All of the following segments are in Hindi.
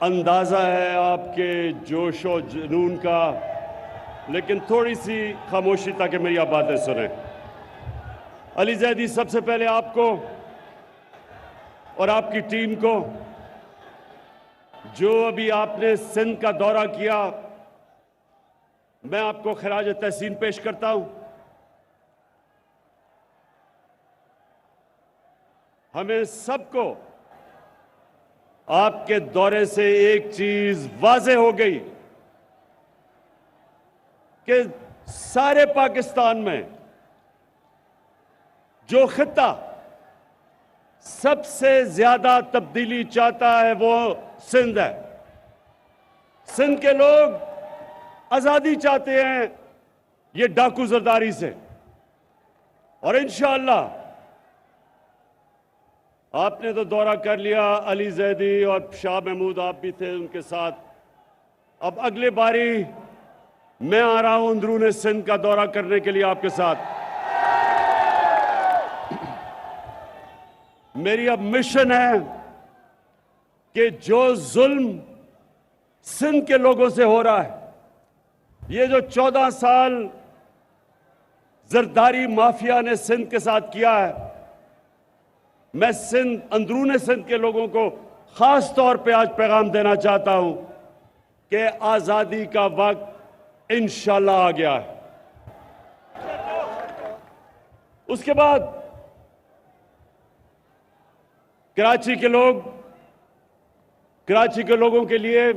अंदाज़ा है आपके जोश और जुनून का, लेकिन थोड़ी सी खामोशी ताकि मेरी आप बातें सुने। अली जैदी, सबसे पहले आपको और आपकी टीम को, जो अभी आपने सिंध का दौरा किया, मैं आपको खराज तहसीन पेश करता हूं। हमें सबको आपके दौरे से एक चीज वाज़ेह हो गई कि सारे पाकिस्तान में जो खित्ता सबसे ज्यादा तब्दीली चाहता है वो सिंध है। सिंध के लोग आजादी चाहते हैं ये डाकू जरदारी से, और इंशाअल्लाह आपने तो दौरा कर लिया, अली जैदी और शाह महमूद आप भी थे उनके साथ। अब अगले बारी मैं आ रहा हूं अंदरूनी सिंध का दौरा करने के लिए आपके साथ। मेरी अब मिशन है कि जो जुल्म सिंध के लोगों से हो रहा है, ये जो 14 साल जरदारी माफिया ने सिंध के साथ किया है, मैं अंदरूनी सिंध के लोगों को खास तौर पे आज पैगाम देना चाहता हूं कि आजादी का वक्त इंशाअल्लाह आ गया है। उसके बाद कराची के लोगों के लिए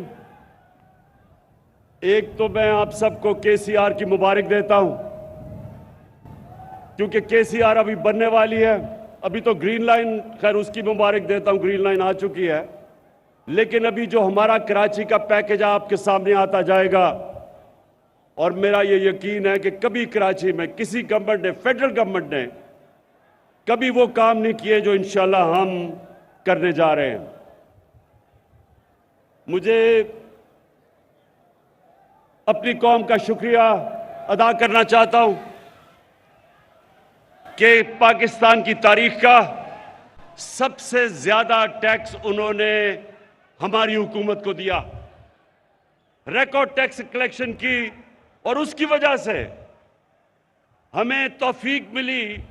एक तो मैं आप सबको केसीआर की मुबारक देता हूं, क्योंकि केसीआर अभी बनने वाली है। अभी तो ग्रीन लाइन, खैर उसकी मुबारक देता हूं, ग्रीन लाइन आ चुकी है, लेकिन अभी जो हमारा कराची का पैकेज आपके सामने आता जाएगा, और मेरा ये यकीन है कि कभी कराची में किसी गवर्नमेंट ने, फेडरल गवर्नमेंट ने कभी वो काम नहीं किए जो इंशाल्लाह हम करने जा रहे हैं। मुझे अपनी कौम का शुक्रिया अदा करना चाहता हूं कि पाकिस्तान की तारीख का सबसे ज्यादा टैक्स उन्होंने हमारी हुकूमत को दिया, रिकॉर्ड टैक्स कलेक्शन की, और उसकी वजह से हमें तौफीक मिली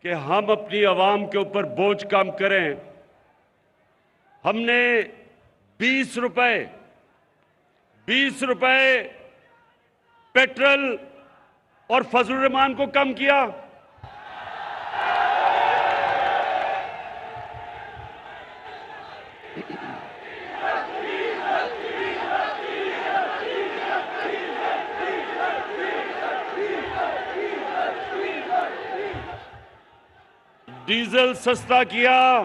कि हम अपनी आवाम के ऊपर बोझ कम करें। हमने 20 रुपए पेट्रोल और फजलुर रहमान को कम किया। डीजल सस्ता किया,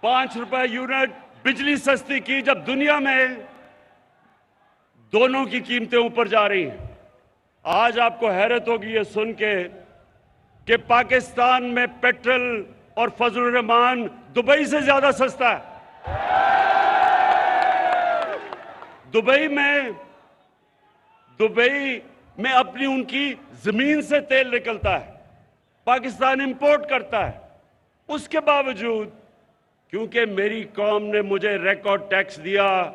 5 रुपए यूनिट बिजली सस्ती की, जब दुनिया में दोनों की कीमतें ऊपर जा रही हैं। आज आपको हैरत होगी ये सुन के कि पाकिस्तान में पेट्रोल और फजलुर रहमान दुबई से ज्यादा सस्ता है। दुबई में अपनी उनकी जमीन से तेल निकलता है, पाकिस्तान इंपोर्ट करता है। उसके बावजूद, क्योंकि मेरी कौम ने मुझे रिकॉर्ड टैक्स दिया,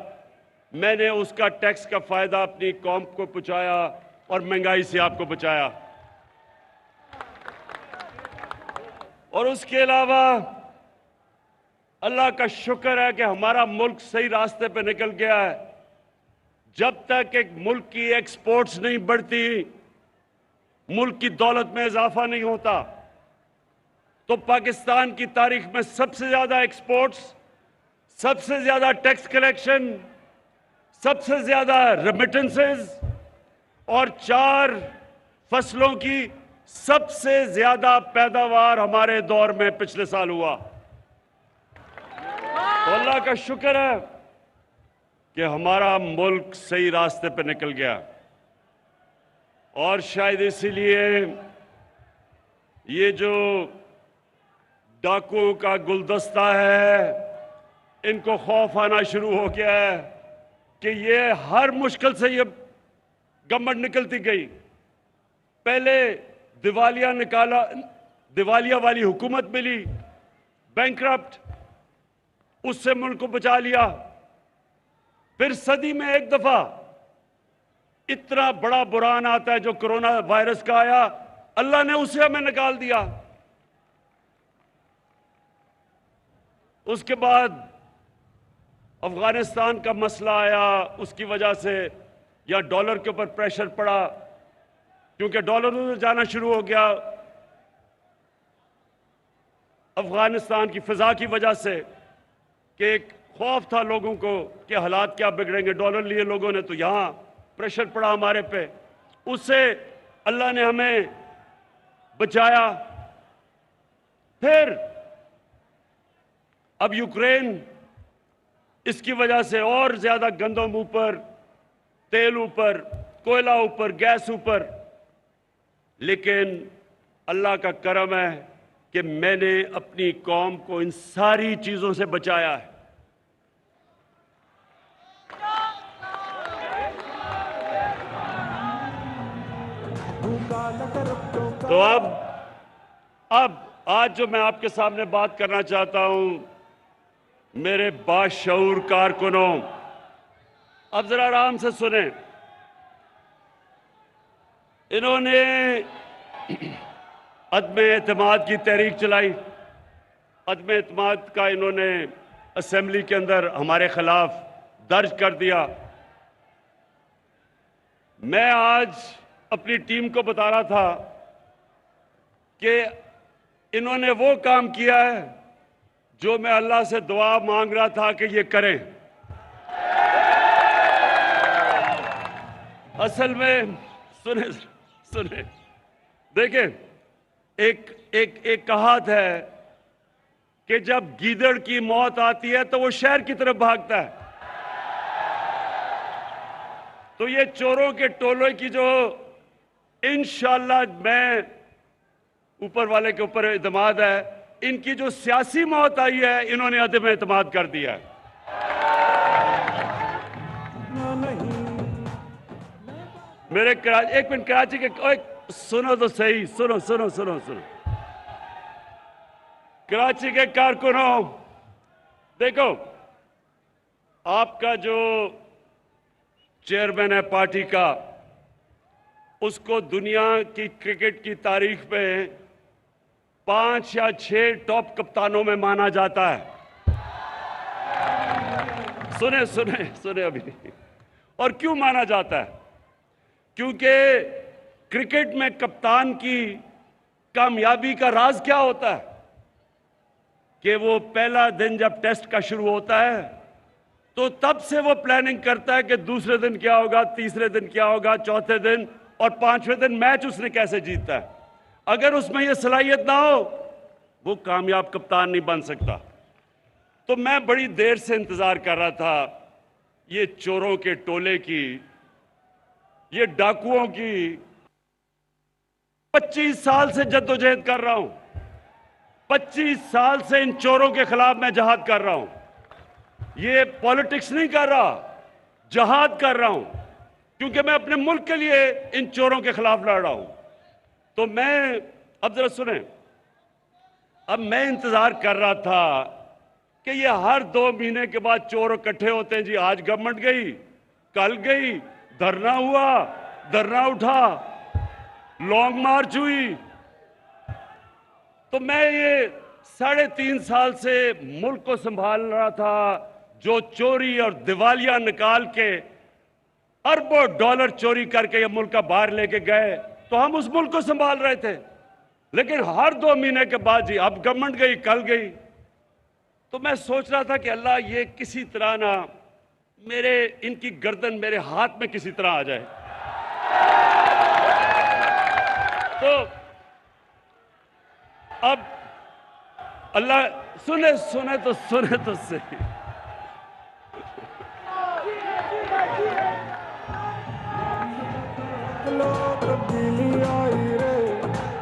मैंने उसका टैक्स का फायदा अपनी कौम को पहुंचाया और महंगाई से आपको बचाया। और उसके अलावा अल्लाह का शुक्र है कि हमारा मुल्क सही रास्ते पे निकल गया है। जब तक एक मुल्क की एक्सपोर्ट्स नहीं बढ़ती, मुल्क की दौलत में इजाफा नहीं होता, तो पाकिस्तान की तारीख में सबसे ज्यादा एक्सपोर्ट्स, सबसे ज्यादा टैक्स कलेक्शन, सबसे ज्यादा रेमिटेंसेस और 4 फसलों की सबसे ज्यादा पैदावार हमारे दौर में पिछले साल हुआ। तो अल्लाह का शुक्र है कि हमारा मुल्क सही रास्ते पर निकल गया, और शायद इसीलिए ये जो डाकुओं का गुलदस्ता है, इनको खौफ आना शुरू हो गया है कि ये हर मुश्किल से ये गवर्नमेंट निकलती गई। पहले दिवालिया वाली हुकूमत मिली, बैंकरप्ट, उससे मुल्क को बचा लिया। फिर सदी में एक दफा इतना बड़ा बुरान आता है जो कोरोना वायरस का आया, अल्लाह ने उसे हमें निकाल दिया। उसके बाद अफगानिस्तान का मसला आया, उसकी वजह से या डॉलर के ऊपर प्रेशर पड़ा, क्योंकि डॉलर उधर जाना शुरू हो गया अफगानिस्तान की फिजा की वजह से, कि एक खौफ था लोगों को कि हालात क्या बिगड़ेंगे। डॉलर लिए लोगों ने, तो यहां प्रेशर पड़ा हमारे पे, उससे अल्लाह ने हमें बचाया। फिर अब यूक्रेन, इसकी वजह से और ज्यादा गंदम ऊपर, तेल ऊपर, कोयला ऊपर, गैस ऊपर। लेकिन अल्लाह का करम है कि मैंने अपनी कौम को इन सारी चीजों से बचाया है। तो अब आज जो मैं आपके सामने बात करना चाहता हूं, मेरे बाशऊर कारकुनों, अब जरा आराम से सुने। इन्होंने अदम एतमाद की तहरीक चलाई। अदम एतमाद का इन्होंने असेंबली के अंदर हमारे खिलाफ दर्ज कर दिया। मैं आज अपनी टीम को बता रहा था कि इन्होंने वो काम किया है जो मैं अल्लाह से दुआ मांग रहा था कि ये करें। असल में सुने सुने, देखें, एक कहावत है कि जब गीदड़ की मौत आती है तो वो शहर की तरफ भागता है। तो ये चोरों के टोले की जो इंशाअल्लाह, मैं ऊपर वाले के ऊपर एतमाद है, इनकी जो सियासी मौत आई है, इन्होंने अदम एतमाद कर दिया है। मेरे एक मिनट, कराची के सुनो तो सही, सुनो सुनो सुनो सुनो, कराची के कारकुनों, देखो, आपका जो चेयरमैन है पार्टी का, उसको दुनिया की क्रिकेट की तारीख में 5 या 6 टॉप कप्तानों में माना जाता है। सुने सुने सुने अभी। और क्यों माना जाता है? क्योंकि क्रिकेट में कप्तान की कामयाबी का राज क्या होता है कि वो पहला दिन जब टेस्ट का शुरू होता है तो तब से वो प्लानिंग करता है कि दूसरे दिन क्या होगा, तीसरे दिन क्या होगा, चौथे दिन और 5वें दिन मैच उसने कैसे जीतता है। अगर उसमें ये सलाहियत ना हो, वो कामयाब कप्तान नहीं बन सकता। तो मैं बड़ी देर से इंतजार कर रहा था ये चोरों के टोले की, ये डाकुओं की। 25 साल से जद्दोजहद कर रहा हूं, 25 साल से इन चोरों के खिलाफ मैं जहाद कर रहा हूं। ये पॉलिटिक्स नहीं कर रहा, जहाद कर रहा हूं, क्योंकि मैं अपने मुल्क के लिए इन चोरों के खिलाफ लड़ रहा हूं। तो मैं, अब जरा सुने, अब मैं इंतजार कर रहा था कि ये हर 2 महीने के बाद चोर इकट्ठे होते हैं जी। आज गवर्नमेंट गई, कल गई, धरना हुआ, धरना उठा, लॉन्ग मार्च हुई। तो मैं ये 3.5 साल से मुल्क को संभाल रहा था, जो चोरी और दिवालिया निकाल के अरबों डॉलर चोरी करके ये मुल्क का बाहर लेके गए, तो हम उस मुल्क को संभाल रहे थे। लेकिन हर 2 महीने के बाद जी, अब गवर्नमेंट गई, कल गई। तो मैं सोच रहा था कि अल्लाह, ये किसी तरह ना इनकी गर्दन मेरे हाथ में किसी तरह आ जाए। तो अब अल्लाह, सुने तो सही। तब्दीली आई रे,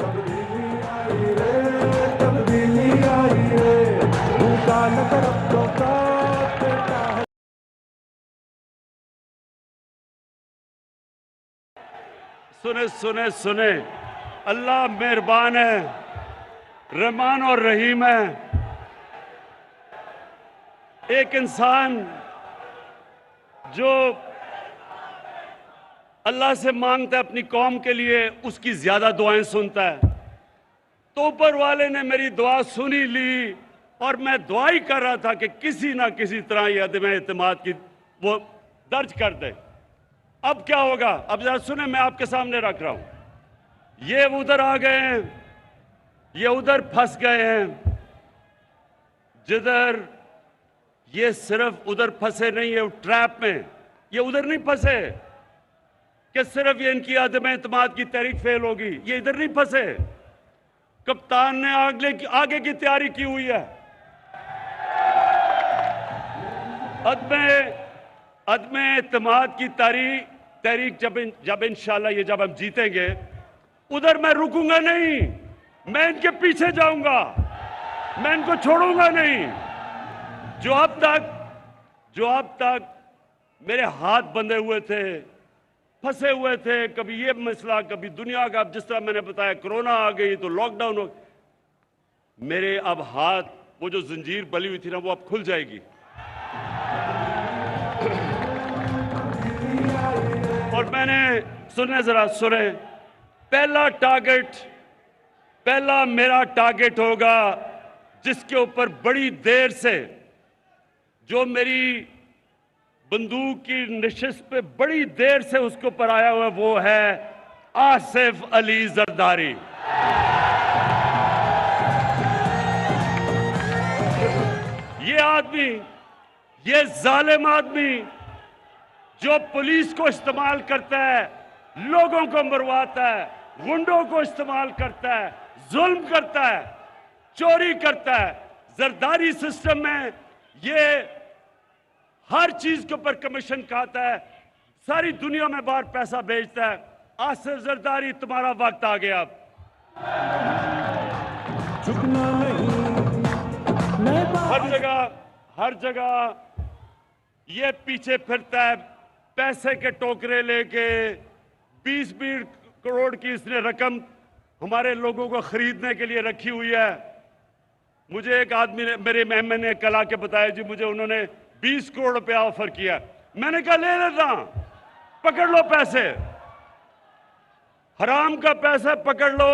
तब्दीली आई रे, तब्दीली आई रे, भूखा न तरफ का बेटा है। सुने, अल्लाह मेहरबान है, रहमान और रहीम है। एक इंसान जो अल्लाह से मांगता है अपनी कौम के लिए, उसकी ज्यादा दुआएं सुनता है। तो ऊपर वाले ने मेरी दुआ सुनी ली और मैं दुआ ही कर रहा था कि किसी ना किसी तरह ये अदम एतमाद की वो दर्ज कर दे। अब क्या होगा, अब जरा सुने, मैं आपके सामने रख रहा हूं। ये उधर आ गए हैं, ये उधर फंस गए हैं, जिधर ये सिर्फ उधर फंसे नहीं है ट्रैप में, ये उधर नहीं फंसे कि सिर्फ ये इनकी अदम एतमाद की तहरीक फेल होगी, ये इधर नहीं फंसे। कप्तान ने आगे की तैयारी की हुई है। अदम एतमाद की तहरीक जब इंशाल्लाह ये जब हम जीतेंगे, उधर मैं रुकूंगा नहीं, मैं इनके पीछे जाऊंगा, मैं इनको छोड़ूंगा नहीं। जो अब तक मेरे हाथ बंधे हुए थे, फंसे हुए थे, कभी ये मसला, कभी दुनिया का, अब जिस तरह मैंने बताया कोरोना आ गई तो लॉकडाउन हो, मेरे अब हाथ, वो जो जंजीर बली हुई थी ना, वो अब खुल जाएगी। और मैंने जरा सुने, पहला मेरा टारगेट होगा जिसके ऊपर बड़ी देर से, जो मेरी बंदूक की नशिश पे बड़ी देर से उसके ऊपर आया हुआ, वो है आसिफ अली जरदारी। ये आदमी, ये जालिम आदमी जो पुलिस को इस्तेमाल करता है, लोगों को मरवाता है, गुंडों को इस्तेमाल करता है, जुल्म करता है, चोरी करता है। जरदारी सिस्टम में ये हर चीज के ऊपर कमीशन खाता है, सारी दुनिया में बाहर पैसा भेजता है। आसिफ जरदारी, तुम्हारा वक्त आ गया। अब झुकना नहीं, हर जगह ये पीछे फिरता है, पैसे के टोकरे लेके। 20-20 करोड़ की इसने रकम हमारे लोगों को खरीदने के लिए रखी हुई है। मुझे एक आदमी ने, मेरे मेहमान ने कल आके बताया, जी मुझे उन्होंने 20 करोड़ रुपया ऑफर किया। मैंने कहा ले लेता, पकड़ लो पैसे, हराम का पैसा पकड़ लो,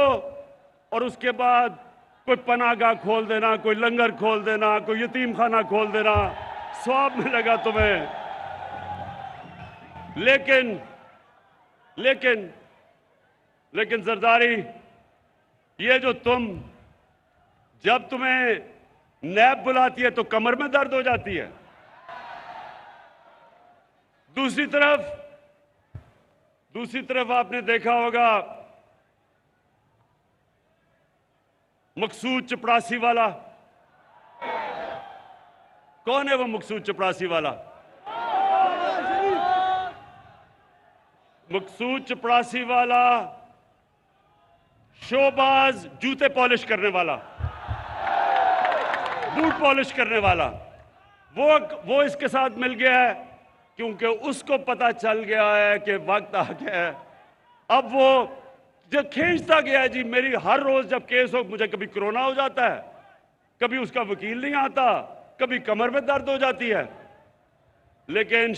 और उसके बाद कोई पनाहगाह खोल देना, कोई लंगर खोल देना, कोई यतीम खाना खोल देना, सवाब मिलेगा तुम्हें। लेकिन जरदारी, ये जो जब तुम्हें नैब बुलाती है तो कमर में दर्द हो जाती है। दूसरी तरफ आपने देखा होगा मकसूद चपड़ासी वाला। कौन है वो मकसूद चपड़ासी वाला? मकसूद चपड़ासी वाला शोबाज, जूते पॉलिश करने वाला, बूट पॉलिश करने वाला, वो इसके साथ मिल गया है, क्योंकि उसको पता चल गया है कि वक्त आ गया है। अब वो जो खींचता गया है, जी मेरी हर रोज जब केस हो, मुझे कभी कोरोना हो जाता है, कभी उसका वकील नहीं आता, कभी कमर में दर्द हो जाती है। लेकिन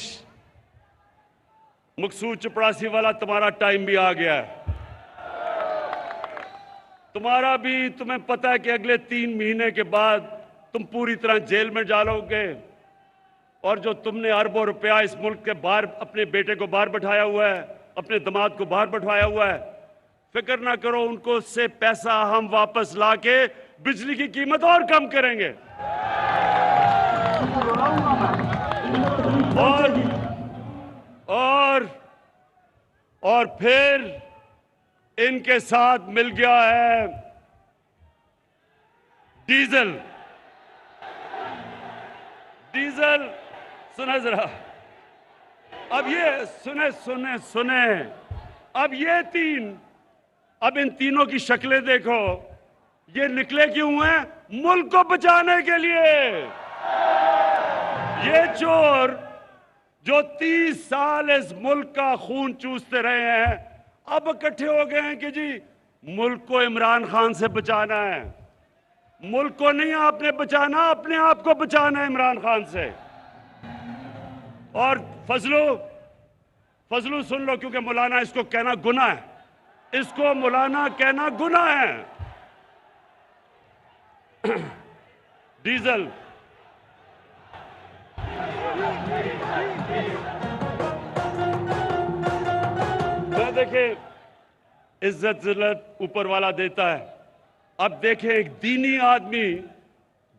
मकसूद चपड़ासी वाला, तुम्हारा टाइम भी आ गया है। तुम्हें पता है कि अगले 3 महीने के बाद तुम पूरी तरह जेल में डालोगे, और जो तुमने अरबों रुपया इस मुल्क के बाहर, अपने बेटे को बाहर बैठाया हुआ है, अपने दामाद को बाहर बैठाया हुआ है, फिक्र ना करो, उनको से पैसा हम वापस लाके बिजली की कीमत और कम करेंगे। और फिर इनके साथ मिल गया है डीजल। सुने जरा, अब ये सुने, अब इन तीनों की शक्लें देखो, ये निकले क्यों हैं? मुल्क को बचाने के लिए। ये चोर जो 30 साल इस मुल्क का खून चूसते रहे हैं, अब इकट्ठे हो गए हैं कि जी मुल्क को इमरान खान से बचाना है। मुल्क को नहीं आपने बचाना, अपने आप को बचाना है इमरान खान से। और फजलू सुन लो, क्योंकि मौलाना इसको कहना गुनाह है, इसको मौलाना कहना गुनाह है। डीजल देखें, इज्जत जिल्लत ऊपर वाला देता है। अब देखें, एक दीनी आदमी,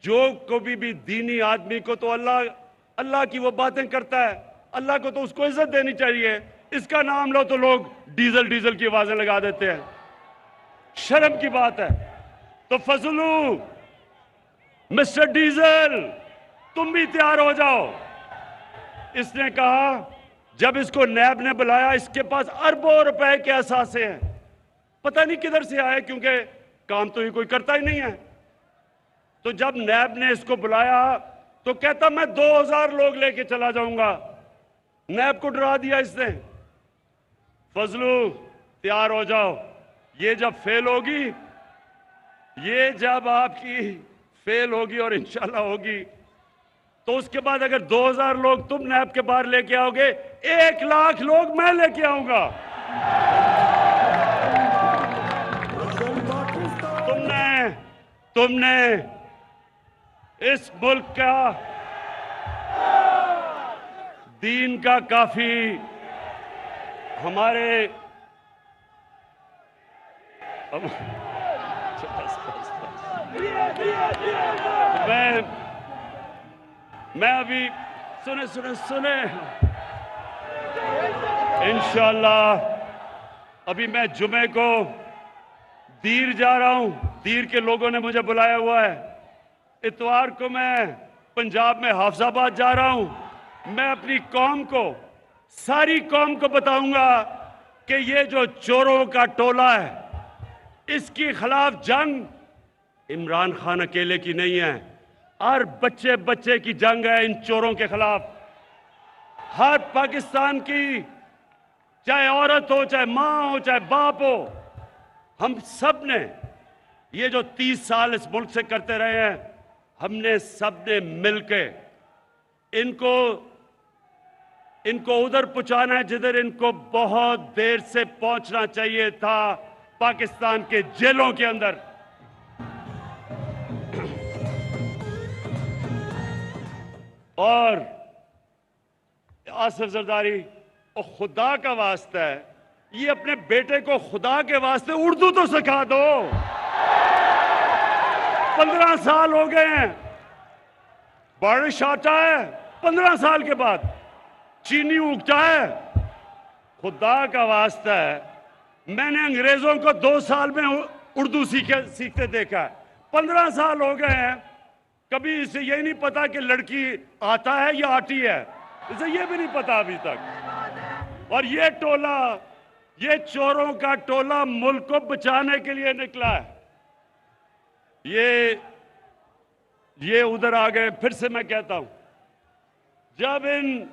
जो कभी भी दीनी आदमी को तो अल्लाह की वो बातें करता है, अल्लाह को तो उसको इज्जत देनी चाहिए। इसका नाम लो तो लोग डीजल डीजल की आवाजें लगा देते हैं, शर्म की बात है। तो फजलू, मिस्टर डीजल, तुम भी तैयार हो जाओ। इसने कहा, जब इसको नैब ने बुलाया, इसके पास अरबों रुपए के असासे हैं, पता नहीं किधर से आए, क्योंकि काम तो ये कोई करता ही नहीं है। तो जब नैब ने इसको बुलाया तो कहता मैं 2000 लोग लेके चला जाऊंगा। नैब को डरा दिया इसने। फजलू, तैयार हो जाओ, ये जब फेल होगी, ये जब आपकी फेल होगी और इंशाल्लाह होगी, तो उसके बाद अगर 2000 लोग तुम नैब के बाहर लेके आओगे, 1 लाख लोग मैं लेके आऊंगा। तुमने इस मुल्क का, दीन का काफी, हमारे मैं अभी सुने इंशाल्लाह अभी मैं जुमे को दीर जा रहा हूं। दीर के लोगों ने मुझे बुलाया हुआ है। इतवार को मैं पंजाब में हाफजाबाद जा रहा हूं। मैं अपनी कौम को, सारी कौम को बताऊंगा कि ये जो चोरों का टोला है, इसके खिलाफ जंग इमरान खान अकेले की नहीं है, हर बच्चे बच्चे की जंग है इन चोरों के खिलाफ। हर पाकिस्तान की, चाहे औरत हो, चाहे मां हो, चाहे बाप हो, हम सब ने ये जो 30 साल इस मुल्क से करते रहे हैं, हमने सब ने मिलके इनको उधर पहुंचाना है जिधर इनको बहुत देर से पहुंचना चाहिए था, पाकिस्तान के जेलों के अंदर। और आसिफ जरदारी, और खुदा का वास्ता है, ये अपने बेटे को खुदा के वास्ते उर्दू तो सिखा दो। 15 साल हो गए हैं, बारिश आता है 15 साल के बाद, चीनी उगता है। खुदा का वास्ता है, मैंने अंग्रेजों को 2 साल में उर्दू सीखते देखा है। 15 साल हो गए हैं, कभी इसे यही नहीं पता कि लड़की आता है या आती है, इसे ये भी नहीं पता अभी तक। और ये टोला, ये चोरों का टोला मुल्क को बचाने के लिए निकला है। ये उधर आ गए। फिर से मैं कहता हूं, जब इन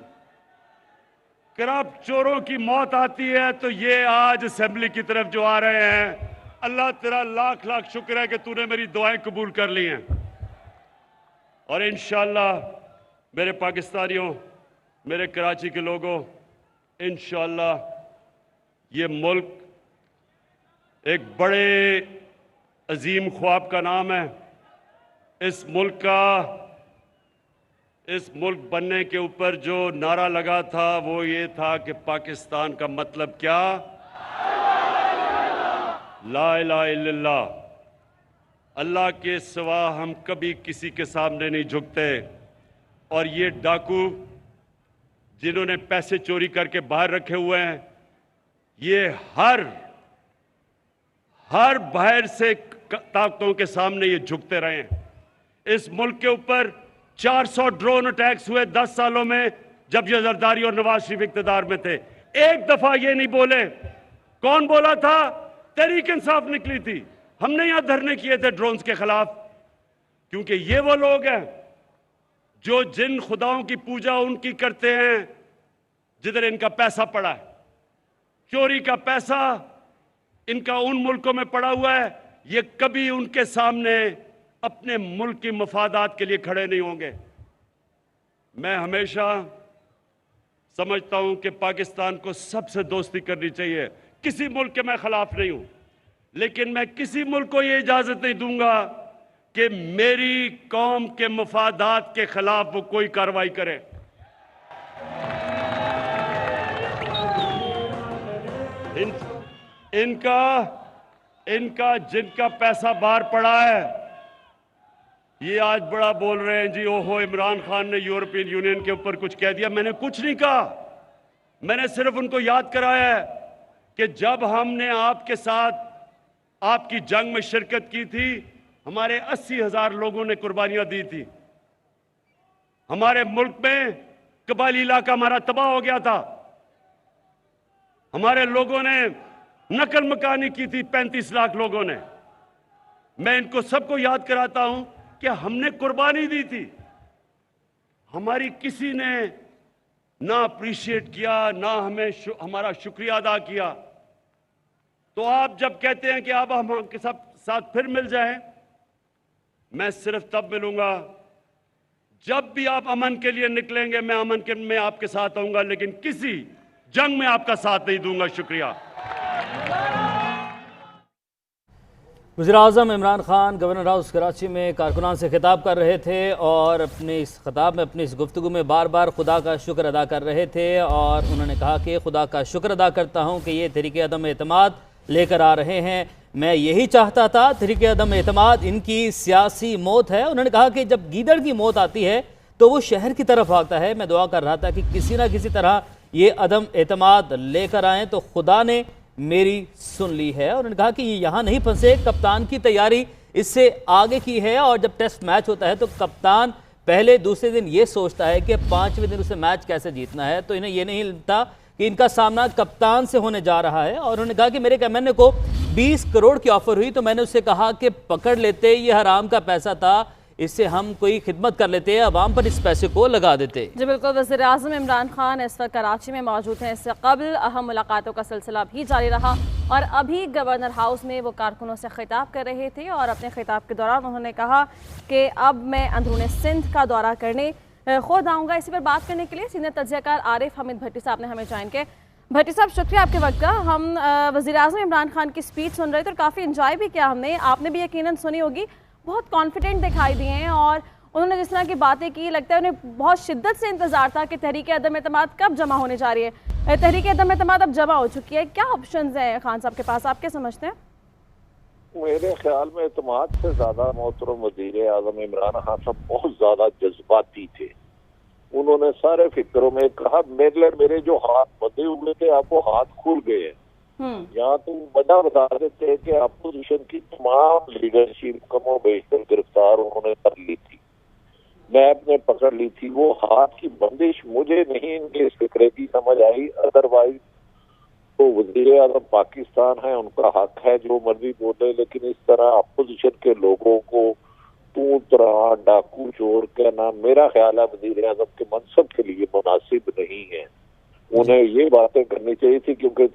करप्ट चोरों की मौत आती है तो ये आज असेंबली की तरफ जो आ रहे हैं, अल्लाह तेरा लाख लाख शुक्र है कि तूने मेरी दुआएं कबूल कर ली हैं। और इंशाअल्लाह मेरे पाकिस्तानियों, मेरे कराची के लोगों, इंशाअल्लाह ये मुल्क एक बड़े अजीम ख्वाब का नाम है। इस मुल्क बनने के ऊपर जो नारा लगा था वो ये था कि पाकिस्तान का मतलब क्या? ला इलाहा इल्लल्लाह। अल्लाह के सिवा हम कभी किसी के सामने नहीं झुकते। और ये डाकू जिन्होंने पैसे चोरी करके बाहर रखे हुए हैं, ये हर बाहर से ताकतों के सामने ये झुकते रहे हैं। इस मुल्क के ऊपर 400 ड्रोन अटैक्स हुए 10 सालों में, जब ये जरदारी और नवाज शरीफ इख्तियार में थे। एक दफा ये नहीं बोले। कौन बोला था? तहरीक इंसाफ निकली थी। हमने यहां धरने किए थे ड्रोन्स के खिलाफ, क्योंकि ये वो लोग हैं जो जिन खुदाओं की पूजा उनकी करते हैं जिधर इनका पैसा पड़ा है। चोरी का पैसा इनका उन मुल्कों में पड़ा हुआ है, ये कभी उनके सामने अपने मुल्क की मफादात के लिए खड़े नहीं होंगे। मैं हमेशा समझता हूं कि पाकिस्तान को सबसे दोस्ती करनी चाहिए। किसी मुल्क के मैं खिलाफ नहीं हूं, लेकिन मैं किसी मुल्क को यह इजाजत नहीं दूंगा कि मेरी कौम के मफादात के खिलाफ वो कोई कार्रवाई करे। इनका जिनका पैसा बाहर पड़ा है, ये आज बड़ा बोल रहे हैं जी, ओहो इमरान खान ने यूरोपियन यूनियन के ऊपर कुछ कह दिया। मैंने कुछ नहीं कहा, मैंने सिर्फ उनको याद कराया है कि जब हमने आपके साथ आपकी जंग में शिरकत की थी, हमारे 80,000 लोगों ने कुर्बानियां दी थी। हमारे मुल्क में कबायली इलाका हमारा तबाह हो गया था। हमारे लोगों ने नकल मकानी की थी, 35 लाख लोगों ने। मैं इनको सबको याद कराता हूं कि हमने कुर्बानी दी थी। हमारी किसी ने ना अप्रिशिएट किया, ना हमें हमारा शुक्रिया अदा किया। तो आप जब कहते हैं कि अब हम आपके साथ फिर मिल जाएं, मैं सिर्फ तब मिलूंगा जब भी आप अमन के लिए निकलेंगे। मैं अमन के में आपके साथ आऊंगा, लेकिन किसी जंग में आपका साथ नहीं दूंगा। शुक्रिया। वज़ीर-ए-आज़म इमरान खान गवर्नर हाउस कराची में कारकुनान से खिताब कर रहे थे और अपने इस खिताब में, अपनी इस गुफ्तगू में बार बार खुदा का शुक्र अदा कर रहे थे। और उन्होंने कहा कि खुदा का शुक्र अदा करता हूँ कि ये तहरीक अदम एतमाद लेकर आ रहे हैं। मैं यही चाहता था, तहरीक अदम एतमाद इनकी सियासी मौत है। उन्होंने कहा कि जब गीदड़ की मौत आती है तो वो शहर की तरफ आता है। मैं दुआ कर रहा था कि किसी ना किसी तरह ये अदम एतमाद लेकर आएँ, तो खुदा ने मेरी सुन ली है। और उन्होंने कहा कि ये यहाँ नहीं फंसे, कप्तान की तैयारी इससे आगे की है। और जब टेस्ट मैच होता है तो कप्तान पहले दूसरे दिन ये सोचता है कि 5वें दिन उसे मैच कैसे जीतना है। तो इन्हें ये नहीं लगता कि इनका सामना कप्तान से होने जा रहा है। और उन्होंने कहा कि मेरे कैमरे को 20 करोड़ की ऑफर हुई तो मैंने उससे कहा कि पकड़ लेते, ये हराम का पैसा था, इससे हम कोई खिदमत कर लेते हैं, अवाम पर इस पैसे को लगा देते। जी बिल्कुल। वज़ीर-ए-आज़म इमरान खान इस वक्त कराची में मौजूद हैं। इससे कबल अहम मुलाकातों का सिलसिला भी जारी रहा और अभी गवर्नर हाउस में वो कारकुनों से खिताब कर रहे थे। और अपने खिताब के दौरान उन्होंने कहा कि अब मैं अंदरूनी सिंध का दौरा करने खुद आऊँगा। इसी पर बात करने के लिए सीनियर तज्ज़ियाकार आरिफ हमीद भट्टी साहब ने हमें ज्वाइन किया। भट्टी साहब, शुक्रिया आपके वक्त का। हम वज़ीर-ए-आज़म इमरान खान की स्पीच सुन रहे थे और काफ़ी इंजॉय भी किया हमने। आपने भी यकीनन सुनी होगी। बहुत कॉन्फिडेंट दिखाई दिए हैं और उन्होंने जिस तरह की बातें की, लगता है उन्हें बहुत शिद्दत से इंतजार था कि तहरीक अदम एतमाद कब जमा होने जा रही है। तहरीक अदम एतमाद अब जमा हो चुकी है। क्या ऑप्शंस हैं खान साहब के पास, आप क्या समझते हैं? मेरे ख्याल में एतमाद से ज्यादा मोहतरम वज़ीर-ए-आज़म इमरान खान साहब बहुत ज्यादा जज्बाती थे। उन्होंने सारे फिक्रों में कहा मेरे जो हाथ बंधे हुए थे अब वो हाथ खुल गए हैं। यहाँ तुम वजह बता देते हैं कि अपोजिशन की तमाम लीडरशिप कमो बेशतर गिरफ्तार उन्होंने कर ली थी, नैब ने पकड़ ली थी। वो हाथ की बंदिश मुझे नहीं इनके इस फिक्रे की समझ आई। अदरवाइज तो वज़ीर-ए-आज़म पाकिस्तान है, उनका हक है जो मर्जी बोले, लेकिन इस तरह अपोजिशन के लोगों को तू तरा डाकू चोर कहना मेरा ख्याल है वज़ीर-ए-आज़म के मनसब के लिए मुनासिब नहीं है। उन्हें ये बातें करनी चाहिए थी, क्योंकि